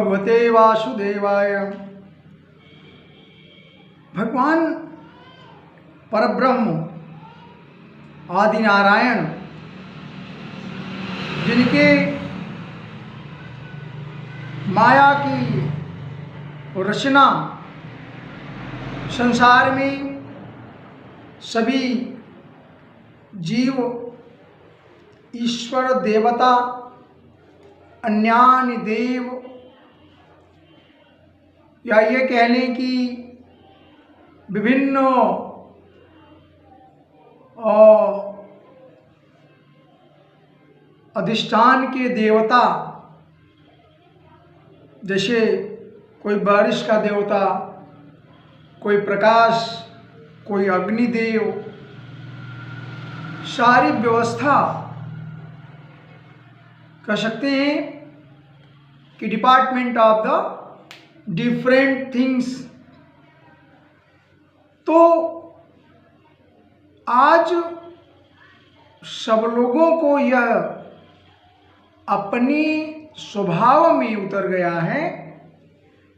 भगवते वासुदेवाय। भगवान परब्रह्म आदि नारायण, जिनके माया की रचना संसार में सभी जीव, ईश्वर, देवता, अन्यान्य देव, या ये कह लें कि विभिन्न अधिष्ठान के देवता, जैसे कोई बारिश का देवता, कोई प्रकाश, कोई अग्निदेव, सारी व्यवस्था कह सकते हैं कि department of the different things. तो आज सब लोगों को यह अपनी स्वभाव में उतर गया है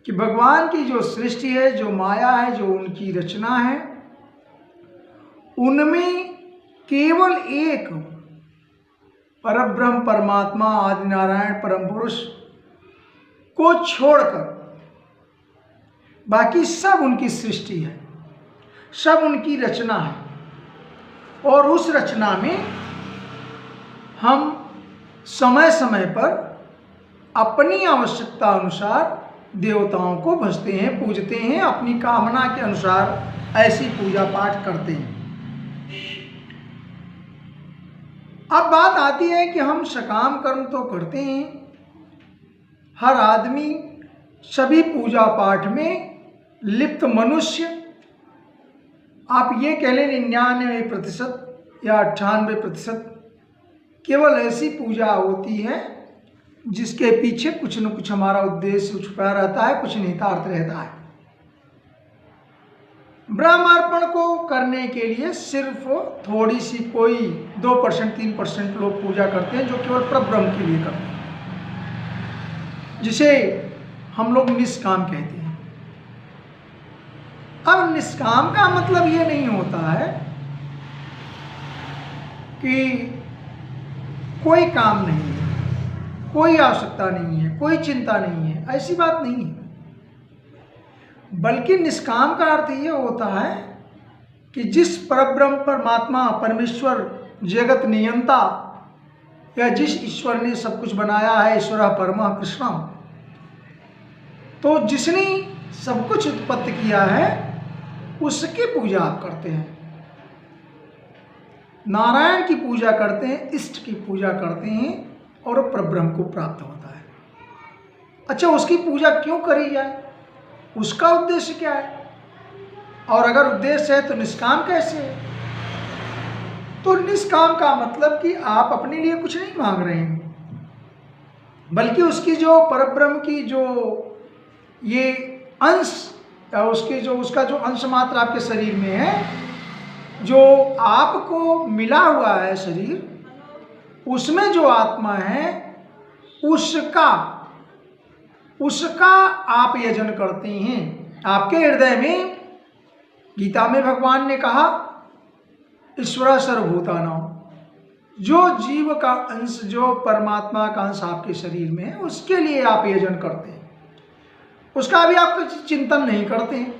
कि भगवान की जो सृष्टि है, जो माया है, जो उनकी रचना है, उनमें केवल एक परब्रह्म परमात्मा आदि नारायण परम पुरुष को छोड़कर बाकी सब उनकी सृष्टि है, सब उनकी रचना है। और उस रचना में हम समय समय पर अपनी आवश्यकता अनुसार देवताओं को भजते हैं, पूजते हैं, अपनी कामना के अनुसार ऐसी पूजा पाठ करते हैं। अब बात आती है कि हम सकाम कर्म तो करते हैं, हर आदमी सभी पूजा पाठ में लिप्त मनुष्य, आप ये कह लें 99% या 98% केवल ऐसी पूजा होती है जिसके पीछे कुछ न कुछ हमारा उद्देश्य छुपा रहता है, कुछ निहितार्थ रहता है। ब्रह्मार्पण को करने के लिए सिर्फ थोड़ी सी कोई 2% 3% लोग पूजा करते हैं, जो केवल परब्रह्म के लिए करते हैं, जिसे हम लोग निष्काम कहते हैं। अब निष्काम का मतलब ये नहीं होता है कि कोई काम नहीं है, कोई आवश्यकता नहीं है, कोई चिंता नहीं है, ऐसी बात नहीं है। बल्कि निष्काम का अर्थ ये होता है कि जिस परब्रह्म परमात्मा परमेश्वर जगत नियंता, या जिस ईश्वर ने सब कुछ बनाया है, ईश्वर परमः कृष्ण, तो जिसने सब कुछ उत्पत्ति किया है उसकी पूजा आप करते हैं, नारायण की पूजा करते हैं, इष्ट की पूजा करते हैं और परब्रह्म को प्राप्त होता है। अच्छा, उसकी पूजा क्यों करी जाए, उसका उद्देश्य क्या है, और अगर उद्देश्य है तो निष्काम कैसे है? तो निष्काम का मतलब कि आप अपने लिए कुछ नहीं मांग रहे हैं, बल्कि उसकी जो परब्रह्म की जो ये अंश, या उसका जो अंश मात्र आपके शरीर में है, जो आपको मिला हुआ है शरीर, उसमें जो आत्मा है उसका आप यजन करते हैं। आपके हृदय में, गीता में भगवान ने कहा ईश्वर सर्वभूतानां, जो जीव का अंश, जो परमात्मा का अंश आपके शरीर में है, उसके लिए आप यजन करते हैं, उसका भी आप कुछ चिंतन नहीं करते हैं,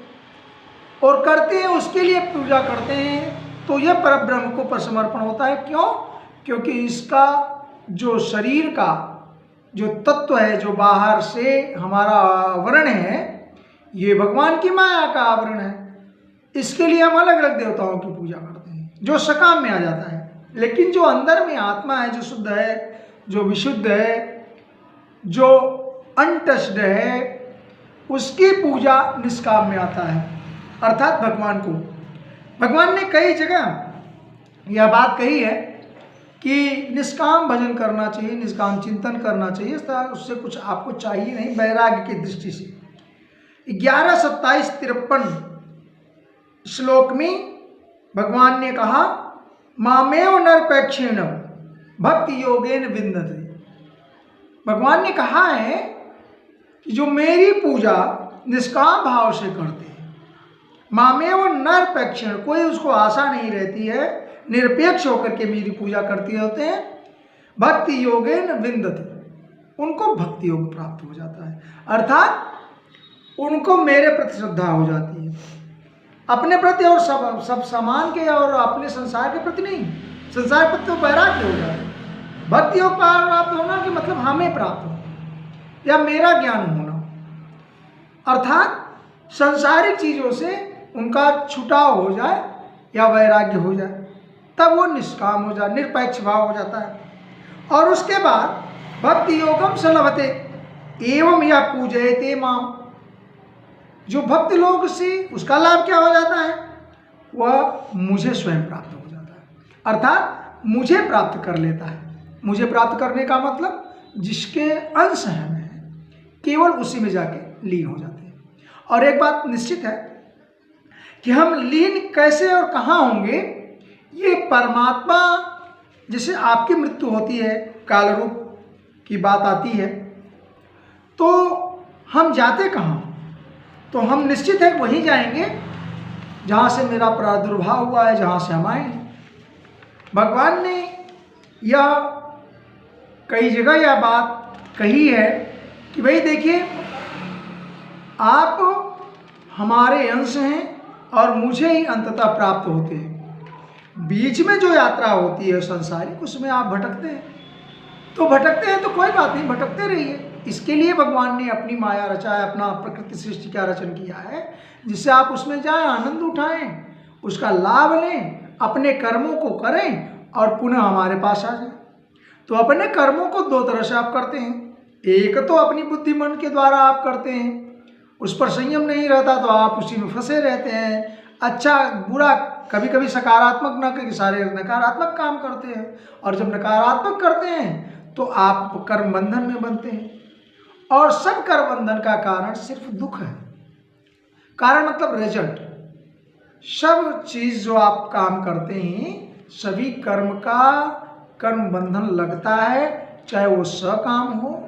और करते हैं उसके लिए पूजा करते हैं, तो यह परब्रह्म को समर्पण होता है। क्यों? क्योंकि इसका जो शरीर का जो तत्व है, जो बाहर से हमारा आवरण है, ये भगवान की माया का आवरण है। इसके लिए हम अलग अलग देवताओं की पूजा करते हैं, जो सकाम में आ जाता है। लेकिन जो अंदर में आत्मा है, जो शुद्ध है, जो विशुद्ध है, जो अनटच्ड है, उसकी पूजा निष्काम में आता है, अर्थात भगवान को। भगवान ने कई जगह यह बात कही है कि निष्काम भजन करना चाहिए, निष्काम चिंतन करना चाहिए, उससे कुछ आपको चाहिए नहीं, वैराग्य की दृष्टि से। 11, 27, 53 श्लोक में भगवान ने कहा, मामेव नरपेक्षेण भक्ति योगेन विन्दते। भगवान ने कहा है कि जो मेरी पूजा निष्काम भाव से करते हैं, मामेव निरपेक्षण, कोई उसको आशा नहीं रहती है, निरपेक्ष होकर के मेरी पूजा करते होते हैं, भक्ति योगेन विन्दति, उनको भक्ति योग प्राप्त हो जाता है। अर्थात उनको मेरे प्रति श्रद्धा हो जाती है, अपने प्रति और सब समान के, और अपने संसार के प्रति नहीं, संसार के प्रति तो वैराग्य हो जाता है। भक्ति योग प्राप्त होना कि मतलब हमें प्राप्त हो या मेरा ज्ञान होना, अर्थात सांसारिक चीजों से उनका छुटाव हो जाए या वैराग्य हो जाए, तब वो निष्काम हो जाए, निरपेक्ष भाव हो जाता है। और उसके बाद भक्ति योगम स लभते एवं या पूजयते माम, जो भक्त लोग से उसका लाभ क्या हो जाता है, वह मुझे स्वयं प्राप्त हो जाता है, अर्थात मुझे प्राप्त कर लेता है। मुझे प्राप्त करने का मतलब जिसके अंश हैं मैं, केवल उसी में जाके लीन हो जाते हैं। और एक बात निश्चित है कि हम लीन कैसे और कहाँ होंगे, ये परमात्मा, जैसे आपकी मृत्यु होती है, काल रूप की बात आती है, तो हम जाते कहाँ, तो हम निश्चित है वहीं जाएंगे जहाँ से मेरा प्रादुर्भाव हुआ है, जहाँ से हम आए हैं। भगवान ने यह कई जगह यह बात कही है कि भाई देखिए, आप हमारे अंश हैं और मुझे ही अंततः प्राप्त होते हैं। बीच में जो यात्रा होती है संसारिक, उसमें आप भटकते हैं, तो भटकते हैं तो कोई बात नहीं, भटकते रहिए। इसके लिए भगवान ने अपनी माया रचा है, अपना प्रकृति सृष्टि का रचन किया है, जिससे आप उसमें जाएं, आनंद उठाएं, उसका लाभ लें, अपने कर्मों को करें और पुनः हमारे पास आ जाएं। तो अपने कर्मों को दो तरह से आप करते हैं, एक तो अपनी बुद्धि मन के द्वारा आप करते हैं, उस पर संयम नहीं रहता तो आप उसी में फंसे रहते हैं, अच्छा बुरा कभी कभी सकारात्मक न करके सारे नकारात्मक काम करते हैं, और जब नकारात्मक करते हैं तो आप कर्म बंधन में बनते हैं, और सब कर्म बंधन का कारण सिर्फ दुख है। कारण मतलब रिजल्ट, सब चीज जो आप काम करते हैं, सभी कर्म का कर्म बंधन लगता है, चाहे वो सकाम हो,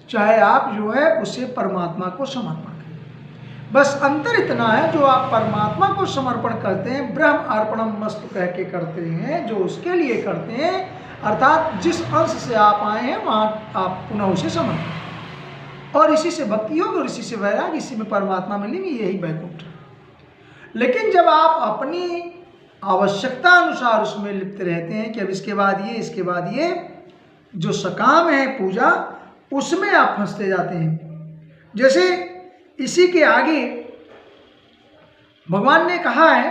चाहे आप जो है उसे परमात्मा को समर्पण करें। बस अंतर इतना है, जो आप परमात्मा को समर्पण करते हैं, ब्रह्म अर्पणम मस्तु कह के करते हैं, जो उसके लिए करते हैं, अर्थात जिस अंश से आप आए हैं वहाँ आप पुनः उसे समर्पण, और इसी से भक्ति होगी और इसी से वैराग्य, इसी में परमात्मा मिलेंगे, यही वैकुंठ। लेकिन जब आप अपनी आवश्यकता अनुसार उसमें लिप्त रहते हैं कि अब इसके बाद ये, इसके बाद ये, जो सकाम है पूजा, उसमें आप फंसते जाते हैं। जैसे इसी के आगे भगवान ने कहा है,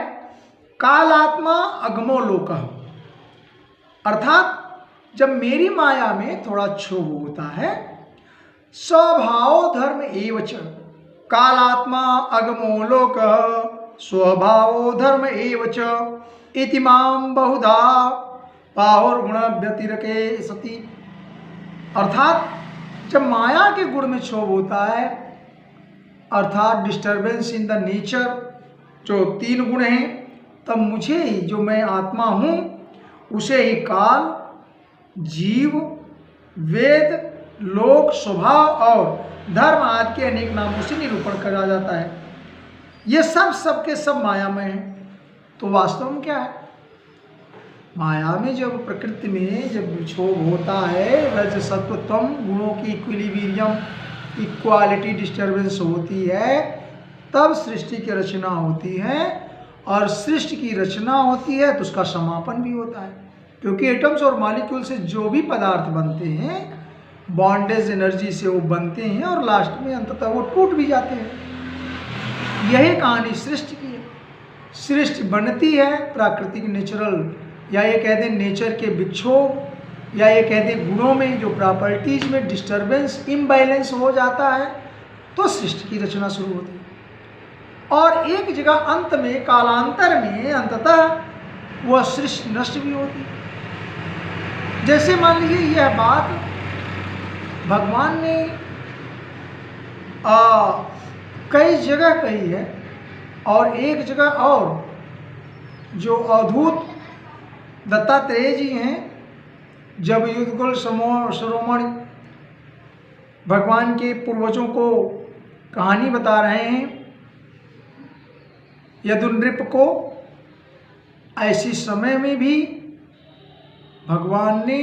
कालात्मा अगमो लोकः, अर्थात जब मेरी माया में थोड़ा क्षोभ होता है, स्वभाव धर्म एवच, कालात्मा अगमो लोकः स्वभावो धर्म एवच इति मां बहुधा बाहुर्गुण व्यतिरके सति, अर्थात जब माया के गुण में क्षोभ होता है, अर्थात डिस्टर्बेंस इन द नेचर, जो तीन गुण हैं, तब मुझे ही, जो मैं आत्मा हूँ, उसे ही काल, जीव, वेद, लोक, स्वभाव और धर्म आदि के अनेक नामों से निरूपण करा जाता है। ये सब के सब मायामय हैं। तो वास्तव में क्या है, माया में जब प्रकृति में जब क्षोभ होता है, रज सत्व तम गुणों की इक्विलिब्रियम, इक्वालिटी डिस्टर्बेंस होती है, तब सृष्टि की रचना होती है, और सृष्टि की रचना होती है तो उसका समापन भी होता है, क्योंकि एटम्स और मॉलिक्यूल से जो भी पदार्थ बनते हैं, बॉन्डेज एनर्जी से वो बनते हैं, और लास्ट में अंततः वो टूट भी जाते हैं। यही कहानी सृष्टि की है। सृष्टि बनती है प्राकृतिक नेचुरल, या ये कह दें नेचर के विक्षोभ, या ये कह दें गुणों में जो प्रॉपर्टीज में डिस्टर्बेंस, इम्बैलेंस हो जाता है, तो सृष्टि की रचना शुरू होती है। और एक जगह अंत में, कालांतर में अंततः वह सृष्टि नष्ट भी होती है। जैसे मान लीजिए यह बात भगवान ने कई जगह कही है, और एक जगह और जो अवधूत दत्तात्रेय जी हैं, जब युद्धकुल शिरोमणि भगवान के पूर्वजों को कहानी बता रहे हैं यदुनृप को। ऐसे समय में भी भगवान ने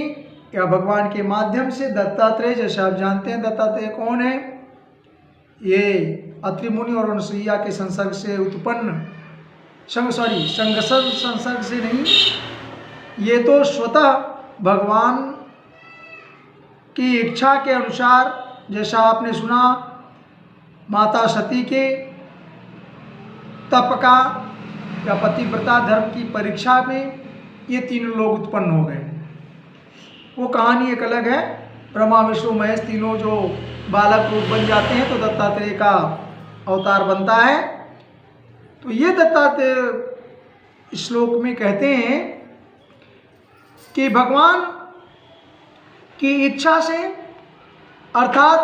या भगवान के माध्यम से दत्तात्रेय, जैसे आप जानते हैं दत्तात्रेय कौन है, ये अत्रि मुनि और अनुसुईया के संसर्ग से उत्पन्न संसर्ग से नहीं, ये तो स्वतः भगवान की इच्छा के अनुसार, जैसा आपने सुना माता सती के तप का या पतिव्रता धर्म की परीक्षा में ये तीनों लोग उत्पन्न हो गए। वो कहानी एक अलग है। ब्रह्मा विष्णु महेश तीनों जो बालक रूप बन जाते हैं तो दत्तात्रेय का अवतार बनता है। तो ये दत्तात्रेय श्लोक में कहते हैं कि भगवान की इच्छा से, अर्थात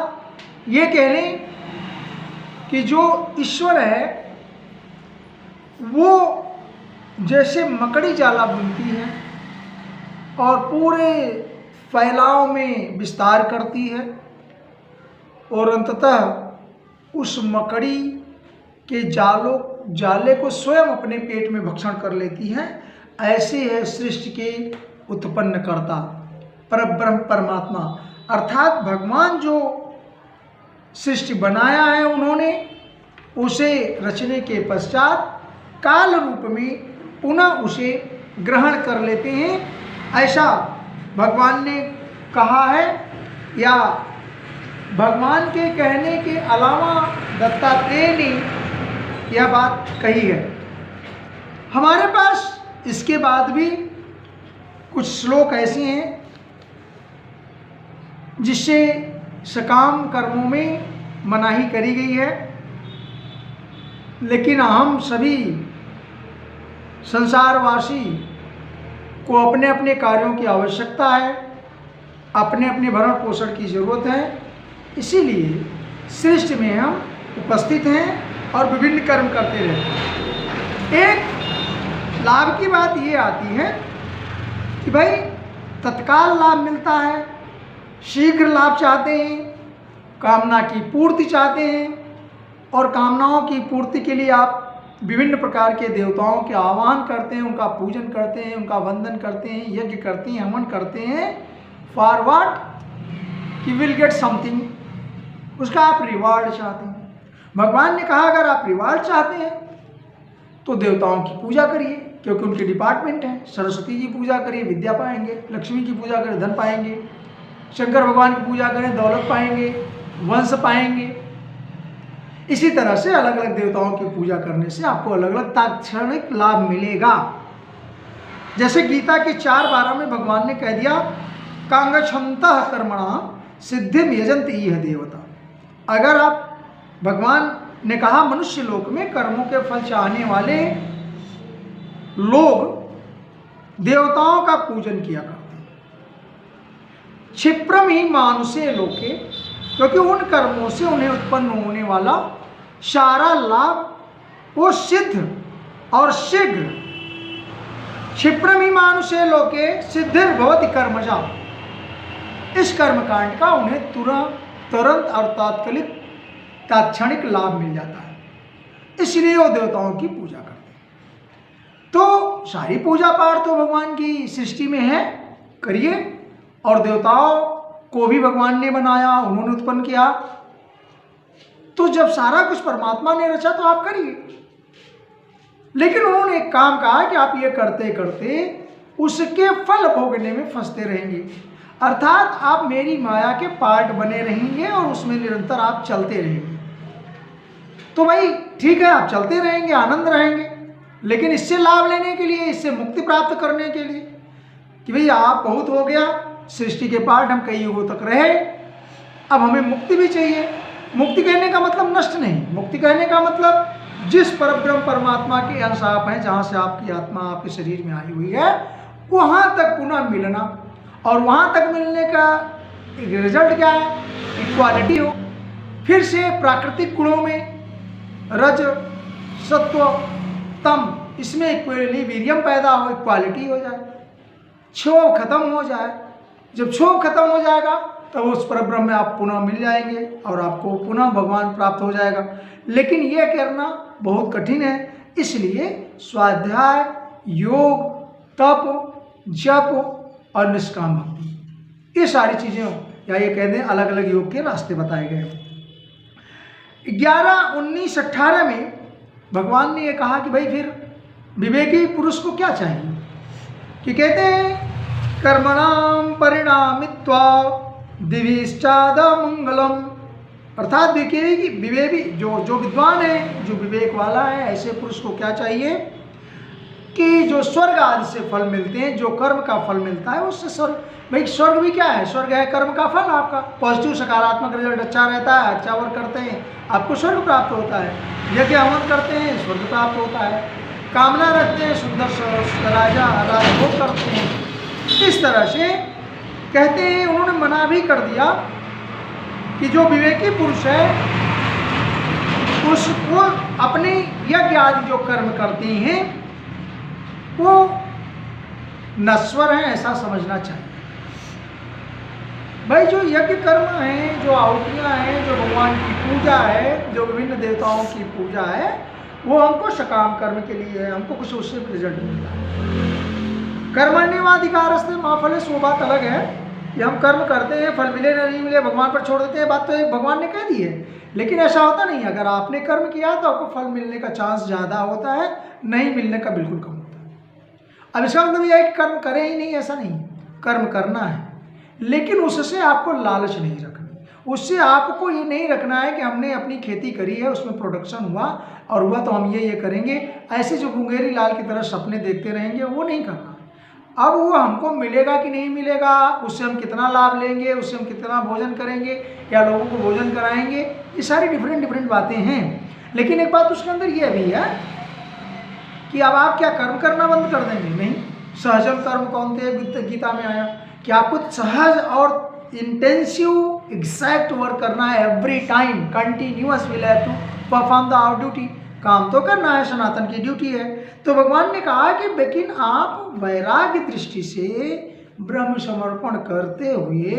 ये कह लें कि जो ईश्वर है वो जैसे मकड़ी जाला बुनती है और पूरे फैलाव में विस्तार करती है और अंततः उस मकड़ी के जाले को स्वयं अपने पेट में भक्षण कर लेती है, ऐसे है सृष्टि के उत्पन्न करता परब्रह्म परमात्मा। अर्थात भगवान जो सृष्टि बनाया है उन्होंने उसे रचने के पश्चात काल रूप में पुनः उसे ग्रहण कर लेते हैं, ऐसा भगवान ने कहा है। या भगवान के कहने के अलावा दत्तात्रेय ने यह बात कही है। हमारे पास इसके बाद भी कुछ श्लोक ऐसे हैं जिससे सकाम कर्मों में मनाही करी गई है, लेकिन हम सभी संसारवासी को अपने अपने कार्यों की आवश्यकता है, अपने अपने भरण पोषण की जरूरत है, इसीलिए सृष्टि में हम उपस्थित हैं और विभिन्न कर्म करते रहते हैं। एक लाभ की बात ये आती है कि भाई तत्काल लाभ मिलता है, शीघ्र लाभ चाहते हैं, कामना की पूर्ति चाहते हैं और कामनाओं की पूर्ति के लिए आप विभिन्न प्रकार के देवताओं के आह्वान करते हैं, उनका पूजन करते हैं, उनका वंदन करते हैं, यज्ञ करते हैं, हवन करते हैं। For what? कि विल गेट समथिंग, उसका आप रिवार्ड चाहते हैं। भगवान ने कहा अगर आप रिवार्ड चाहते हैं तो देवताओं की पूजा करिए, क्योंकि उनके डिपार्टमेंट है। सरस्वती जी पूजा करिए, विद्या पाएंगे। लक्ष्मी की पूजा करें, धन पाएंगे। शंकर भगवान की पूजा करें, दौलत पाएंगे, वंश पाएंगे। इसी तरह से अलग अलग देवताओं की पूजा करने से आपको अलग अलग तात्क्षणिक लाभ मिलेगा। जैसे गीता के 4:12 में भगवान ने कह दिया कांगछन्तः कर्मणा सिद्धिम यजन्ति इह देवता। अगर आप, भगवान ने कहा मनुष्य लोक में कर्मों के फल चाहने वाले लोग देवताओं का पूजन किया करते हैं। क्षिप्रम ही मानुषे लोके, क्योंकि उन कर्मों से उन्हें उत्पन्न होने वाला सारा लाभ वो सिद्ध और शीघ्र। क्षिप्रम ही मानुषे लोके सिद्धिर्भवति कर्मजा, इस कर्मकांड का उन्हें तुरंत और तात्क्षणिक लाभ मिल जाता है, इसलिए वो देवताओं की पूजा करते हैं। तो सारी पूजा पाठ तो भगवान की सृष्टि में है, करिए। और देवताओं को भी भगवान ने बनाया, उन्होंने उत्पन्न किया। तो जब सारा कुछ परमात्मा ने रचा तो आप करिए। लेकिन उन्होंने एक काम कहा कि आप ये करते करते उसके फल भोगने में फंसते रहेंगे, अर्थात आप मेरी माया के पार्ट बने रहेंगे और उसमें निरंतर आप चलते रहेंगे। तो भाई ठीक है, आप चलते रहेंगे, आनंद रहेंगे, लेकिन इससे लाभ लेने के लिए, इससे मुक्ति प्राप्त करने के लिए कि भाई आप बहुत हो गया, सृष्टि के पार्ट हम कई युगों तक रहे, अब हमें मुक्ति भी चाहिए। मुक्ति कहने का मतलब नष्ट नहीं, मुक्ति कहने का मतलब जिस परब्रह्म परमात्मा के अंश आप हैं, जहाँ से आपकी आत्मा आपके शरीर में आई हुई है, वहाँ तक पुनः मिलना। और वहाँ तक मिलने का रिजल्ट क्या है? इक्वालिटी हो, फिर से प्राकृतिक गुणों में रज सत्व तम, इसमें इक्विलिब्रियम पैदा हो, इक्वालिटी हो जाए, क्षोभ खत्म हो जाए, जब क्षोभ खत्म हो जाएगा तब उस परब्रह्म में आप पुनः मिल जाएंगे और आपको पुनः भगवान प्राप्त हो जाएगा। लेकिन यह करना बहुत कठिन है, इसलिए स्वाध्याय, योग, तप, जप और निष्काम भक्ति, ये सारी चीजें या ये कह दें अलग अलग योग के रास्ते बताए गए। 11, 19, 18 में भगवान ने ये कहा कि भाई फिर विवेकी पुरुष को क्या चाहिए, कि कहते हैं कर्मणाम परिणामित्वा दिविश्चाद मंगलम, अर्थात विवेकी जो विद्वान है, जो विवेक वाला है, ऐसे पुरुष को क्या चाहिए कि जो स्वर्ग आदि से फल मिलते हैं, जो कर्म का फल मिलता है उससे स्वर्ग, भाई स्वर्ग भी क्या है, स्वर्ग है कर्म का फल। आपका पॉजिटिव सकारात्मक रिजल्ट अच्छा रहता है, अच्छा वर्क करते हैं, आपको स्वर्ग प्राप्त होता है। यज्ञ हवन करते हैं, स्वर्ग प्राप्त होता है। कामना रखते हैं, सुंदर राजभोग करते हैं। इस तरह से कहते हैं, उन्होंने मना भी कर दिया कि जो विवेकी पुरुष है उसको अपने यज्ञ आदि जो कर्म करते हैं वो नश्वर है, ऐसा समझना चाहिए। भाई जो यज्ञ कर्म है, जो आहुतियाँ हैं, जो भगवान की पूजा है, जो विभिन्न देवताओं की पूजा है, वो हमको सकाम कर्म के लिए है, हमको कुछ उससे रिजल्ट मिलता है। कर्मण्येवाधिकारस्ते मा फलेषु, वो बात अलग है कि हम कर्म करते हैं, फल मिले ना नहीं मिले भगवान पर छोड़ देते हैं, बात तो एक भगवान ने कह दी है। लेकिन ऐसा होता नहीं, अगर आपने कर्म किया तो आपको फल मिलने का चांस ज़्यादा होता है, नहीं मिलने का बिल्कुल कम होता है। अब इसका मतलब यह है कि कर्म करें ही नहीं, ऐसा नहीं, कर्म करना है, लेकिन उससे आपको लालच नहीं रखनी। उससे आपको ये नहीं रखना है कि हमने अपनी खेती करी है, उसमें प्रोडक्शन हुआ और हुआ तो हम ये करेंगे, ऐसे जो गुंगेरी लाल की तरह सपने देखते रहेंगे, वो नहीं करना। अब वो हमको मिलेगा कि नहीं मिलेगा, उससे हम कितना लाभ लेंगे, उससे हम कितना भोजन करेंगे या लोगों को भोजन कराएंगे, ये सारी डिफरेंट बातें हैं। लेकिन एक बात उसके अंदर ये भी है कि अब आप क्या कर्म करना बंद कर देंगे? नहीं। सहजम कर्म कौन थे, गीता में आया कि आपको सहज और इंटेंसिव एग्जैक्ट वर्क करना है, every time continuous will have to perform the our duty. काम तो करना है, सनातन की ड्यूटी है। तो भगवान ने कहा कि लेकिन आप वैराग्य दृष्टि से ब्रह्म समर्पण करते हुए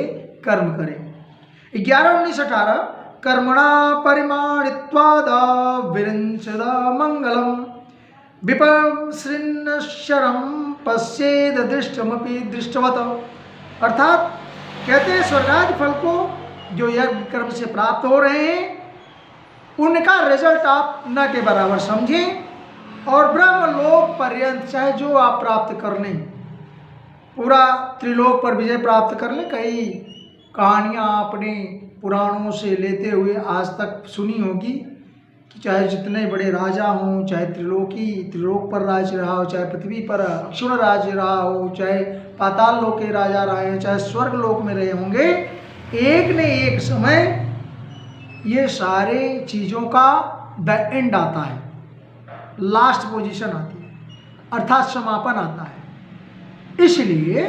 कर्म करें। 11, 19, 18 कर्मणा परिमाणित्वाद विरिंचद मंगलम विपश्रिन्नशरम पश्येद दृष्टमपि दृष्टवत, अर्थात कहते हैं स्वर्गादि फल को जो यज्ञ कर्म से प्राप्त हो रहे हैं उनका रिजल्ट आप न के बराबर समझें और ब्रह्मलोक पर्यंत चाहे जो आप प्राप्त कर लें, पूरा त्रिलोक पर विजय प्राप्त कर लें। कई कहानियाँ आपने पुराणों से लेते हुए आज तक सुनी होगी कि चाहे जितने बड़े राजा हों, चाहे त्रिलोक पर राज रहा हो, चाहे पृथ्वी पर अक्षुण राज रहा हो, चाहे पाताल लोक के राजा रहे, चाहे स्वर्ग लोक में रहे होंगे, एक न एक समय ये सारे चीज़ों का द एंड आता है, लास्ट पोजीशन आती है, अर्थात समापन आता है। इसलिए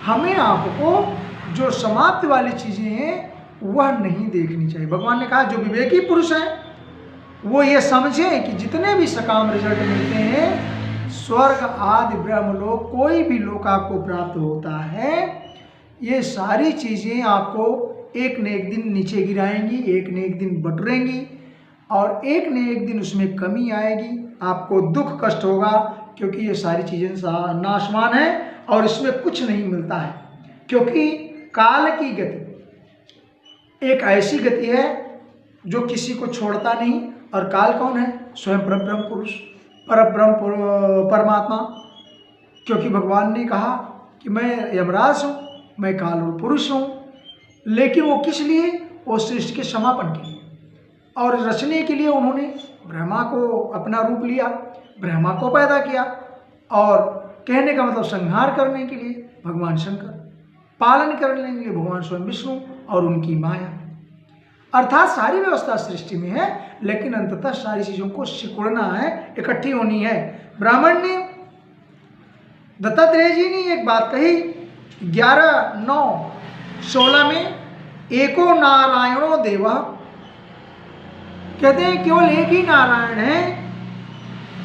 हमें आपको जो समाप्ति वाली चीज़ें हैं वह नहीं देखनी चाहिए। भगवान ने कहा जो विवेकी पुरुष हैं वो ये समझें कि जितने भी सकाम रिजल्ट मिलते हैं, स्वर्ग आदि ब्रह्मलोक कोई भी लोक आपको प्राप्त होता है, ये सारी चीज़ें आपको एक न एक दिन नीचे गिराएंगी, एक न एक दिन बटरेंगी और एक न एक दिन उसमें कमी आएगी, आपको दुख कष्ट होगा, क्योंकि ये सारी चीज़ें नाशवान है और इसमें कुछ नहीं मिलता है। क्योंकि काल की गति एक ऐसी गति है जो किसी को छोड़ता नहीं, और काल कौन है? स्वयं परब्रह्म पुरुष, परमात्मा। क्योंकि भगवान ने कहा कि मैं यमराज हूँ, मैं काल पुरुष हूँ, लेकिन वो किस लिए? वो सृष्टि के समापन के लिए और रचने के लिए उन्होंने ब्रह्मा को अपना रूप लिया, ब्रह्मा को पैदा किया, और कहने का मतलब संहार करने के लिए भगवान शंकर, पालन करने के लिए भगवान स्वयं विष्णु और उनकी माया। अर्थात सारी व्यवस्था सृष्टि में है, लेकिन अंततः सारी चीज़ों को सिकुड़ना है, इकट्ठी होनी है। ब्राह्मण ने, दत्तात्रेय जी ने एक बात कही 11:9-16 में, एको नारायणो देवा, कहते हैं केवल एक ही नारायण है,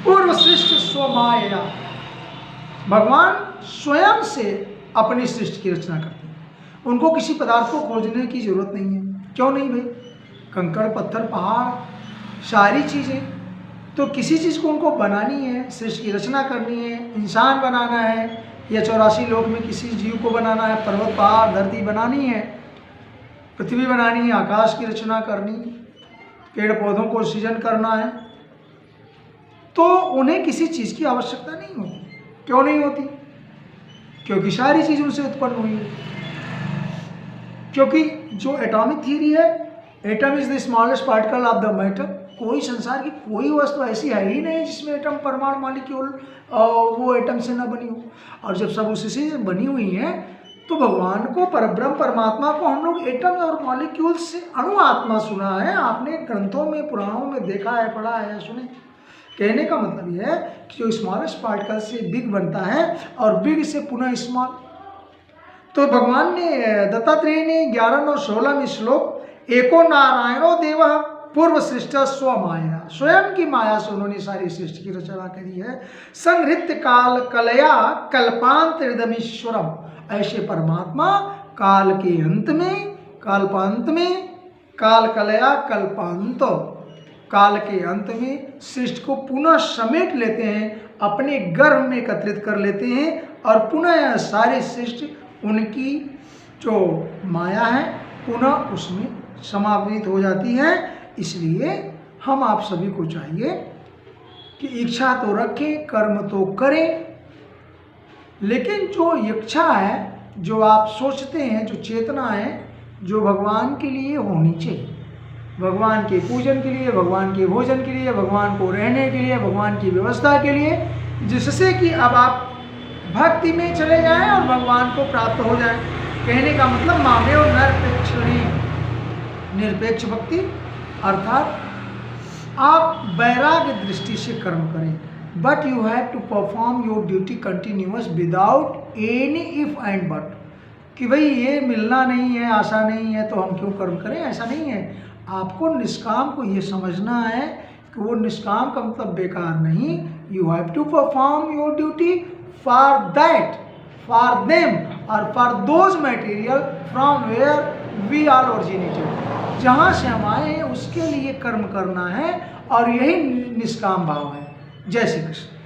पूर्व सृष्टि स्वमाया, भगवान स्वयं से अपनी सृष्टि की रचना करते हैं। उनको किसी पदार्थ को खोजने की जरूरत नहीं है। क्यों नहीं भाई? कंकड़ पत्थर पहाड़ सारी चीज़ें, तो किसी चीज़ को उनको बनानी है, सृष्टि की रचना करनी है, इंसान बनाना है या 84 लोक में किसी जीव को बनाना है, पर्वत पहाड़ धरती बनानी है, पृथ्वी बनानी है, आकाश की रचना करनी, पेड़ पौधों को सृजन करना है, तो उन्हें किसी चीज़ की आवश्यकता नहीं होती। क्यों नहीं होती? क्योंकि सारी चीज़ उनसे उत्पन्न हुई है। क्योंकि जो एटॉमिक थ्योरी है, atom is the smallest particle of the matter, कोई संसार की कोई वस्तु ऐसी है ही नहीं जिसमें एटम परमाणु मॉलिक्यूल वो एटम से न बनी हो। और जब सब उसी से बनी हुई हैं तो भगवान को, परब्रह्म परमात्मा को हम लोग एटम और मॉलिक्यूल से अणु आत्मा सुना है। आपने ग्रंथों में पुराणों में देखा है, पढ़ा है, सुने। कहने का मतलब यह है कि जो स्मॉलेस्ट पार्टिकल से बिग बनता है और बिग से पुनः स्मॉल। तो भगवान ने, दत्तात्रेय ने 11 और 16 श्लोक, एको नारायणो देव पूर्व सृष्ट स्व माया, स्वयं की माया से उन्होंने सारी सृष्टि की रचना करी है। संहृत्य काल कलया कल्पांत हृदमीश्वरम, ऐसे परमात्मा काल के अंत में, काल्पांत में, काल कलया कल्पांत, काल के अंत में सृष्टि को पुनः समेट लेते हैं, अपने गर्भ में एकत्रित कर लेते हैं और पुनः सारी सृष्टि उनकी जो माया है पुनः उसमें समावित हो जाती है। इसलिए हम आप सभी को चाहिए कि इच्छा तो रखें, कर्म तो करें, लेकिन जो इच्छा है, जो आप सोचते हैं, जो चेतना है, जो भगवान के लिए होनी चाहिए, भगवान के पूजन के लिए, भगवान के भोजन के लिए, भगवान को रहने के लिए, भगवान की व्यवस्था के लिए, जिससे कि अब आप भक्ति में चले जाएं और भगवान को प्राप्त हो जाएं। कहने का मतलब मामेव निरपेक्षणी, निरपेक्ष भक्ति अर्थात आप वैराग्य दृष्टि से कर्म करें, but you have to perform your duty continuous without any if and but, कि भाई ये मिलना नहीं है, आशा नहीं है तो हम क्यों कर्म करें, ऐसा नहीं है। आपको निष्काम को ये समझना है कि वो निष्काम का मतलब बेकार नहीं, you have to perform your duty for that, for them और for those material from where we are originated, जहाँ से हम आए हैं उसके लिए कर्म करना है, और यही निष्काम भाव है। जय श्री कृष्ण।